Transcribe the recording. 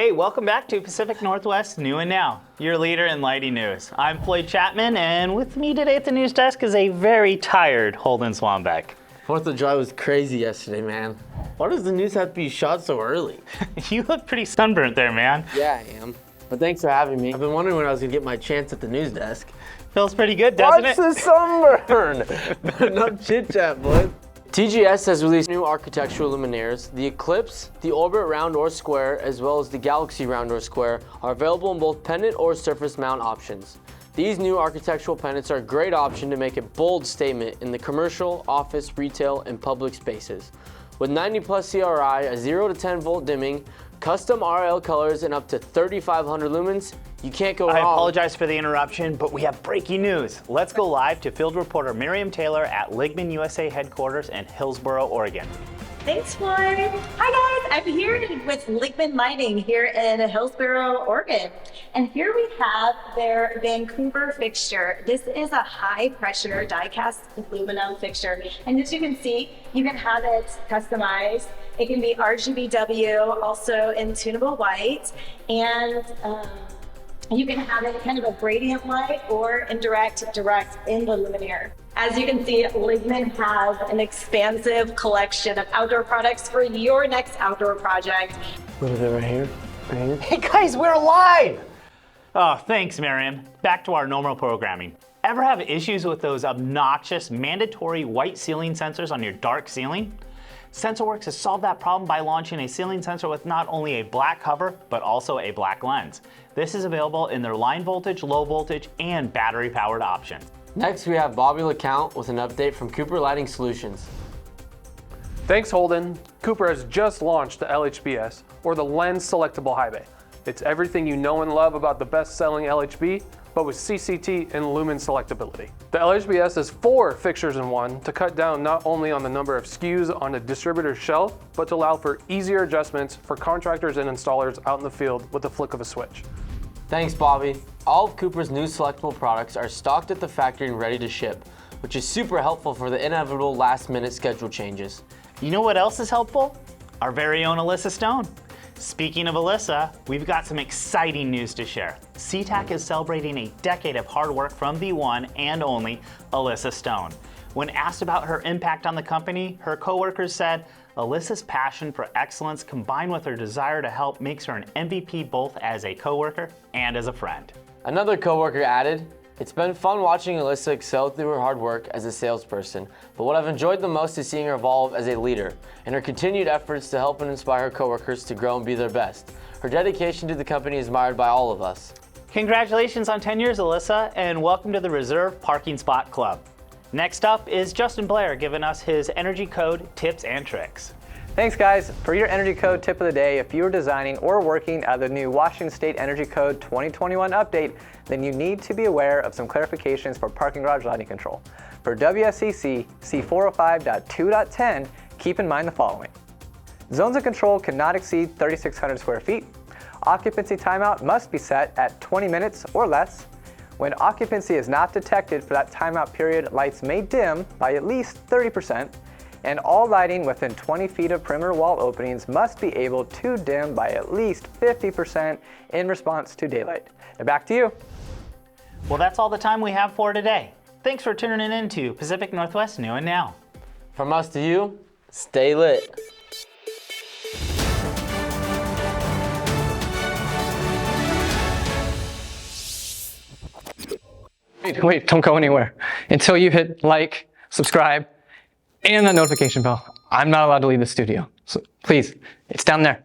Hey, welcome back to Pacific Northwest New and Now, your leader in lighting news. I'm Floyd Chapman, and with me today at the news desk is a very tired Holden Swanbeck. 4th of July was crazy yesterday, man. Why does the news have to be shot so early? You look pretty sunburnt there, man. Yeah, I am. But thanks for having me. I've been wondering when I was gonna get my chance at the news desk. Feels pretty good, doesn't it? Watch the sunburn! Enough chit chat, boy. TGS has released new architectural luminaires. The Eclipse, the Orbit Round or Square, as well as the Galaxy Round or Square are available in both pendant or surface mount options. These new architectural pennants are a great option to make a bold statement in the commercial, office, retail, and public spaces. With 90 plus CRI, a 0 to 10 volt dimming, custom RL colors, and up to 3,500 lumens, you can't go wrong. I apologize for the interruption, but we have breaking news. Let's go live to field reporter Maryam Taylor at Ligman USA headquarters in Hillsboro, Oregon. Thanks, Floyd. Hi, guys. I'm here with Ligman Lighting here in Hillsboro, Oregon. And here we have their Vancouver fixture. This is a high-pressure die-cast aluminum fixture. And as you can see, you can have it customized. It can be RGBW, also in tunable white. And you can have it kind of a gradient light or indirect direct in the luminaire. As you can see, Ligman has an expansive collection of outdoor products for your next outdoor project. What is it right here? Right here? Hey guys, we're live! Oh, thanks, Maryam. Back to our normal programming. Ever have issues with those obnoxious mandatory white ceiling sensors on your dark ceiling? Sensorworx has solved that problem by launching a ceiling sensor with not only a black cover, but also a black lens. This is available in their line voltage, low voltage, and battery powered options. Next, we have Bobby LeCount with an update from Cooper Lighting Solutions. Thanks, Holden. Cooper has just launched the LHBS, or the Lens Selectable High Bay. It's everything you know and love about the best-selling LHB, but with CCT and lumen selectability. The LHBS is 4 fixtures in one to cut down not only on the number of SKUs on a distributor's shelf, but to allow for easier adjustments for contractors and installers out in the field with the flick of a switch. Thanks, Bobby. All of Cooper's new selectable products are stocked at the factory and ready to ship, which is super helpful for the inevitable last-minute schedule changes. You know what else is helpful? Our very own Alissa Stone. Speaking of Alissa, we've got some exciting news to share. SeaTac is celebrating a decade of hard work from the one and only Alissa Stone. When asked about her impact on the company, her coworkers said, Alissa's passion for excellence combined with her desire to help makes her an MVP both as a coworker and as a friend. Another coworker added, it's been fun watching Alissa excel through her hard work as a salesperson, but what I've enjoyed the most is seeing her evolve as a leader and her continued efforts to help and inspire her coworkers to grow and be their best. Her dedication to the company is admired by all of us. Congratulations on 10 years, Alissa, and welcome to the Reserve Parking Spot Club. Next up is Justin Blair giving us his energy code tips and tricks. Thanks, guys. For your energy code tip of the day, if you are designing or working at the new Washington State Energy Code 2021 update, then you need to be aware of some clarifications for parking garage lighting control. For WSCC C405.2.10, keep in mind the following. Zones of control cannot exceed 3,600 square feet. Occupancy timeout must be set at 20 minutes or less. When occupancy is not detected for that timeout period, lights may dim by at least 30%. And all lighting within 20 feet of perimeter wall openings must be able to dim by at least 50% in response to daylight. And back to you. Well, that's all the time we have for today. Thanks for tuning in to Pacific Northwest New and Now. From us to you, stay lit. Wait, don't go anywhere until you hit like, subscribe, and that notification bell. I'm not allowed to leave the studio. So please, it's down there.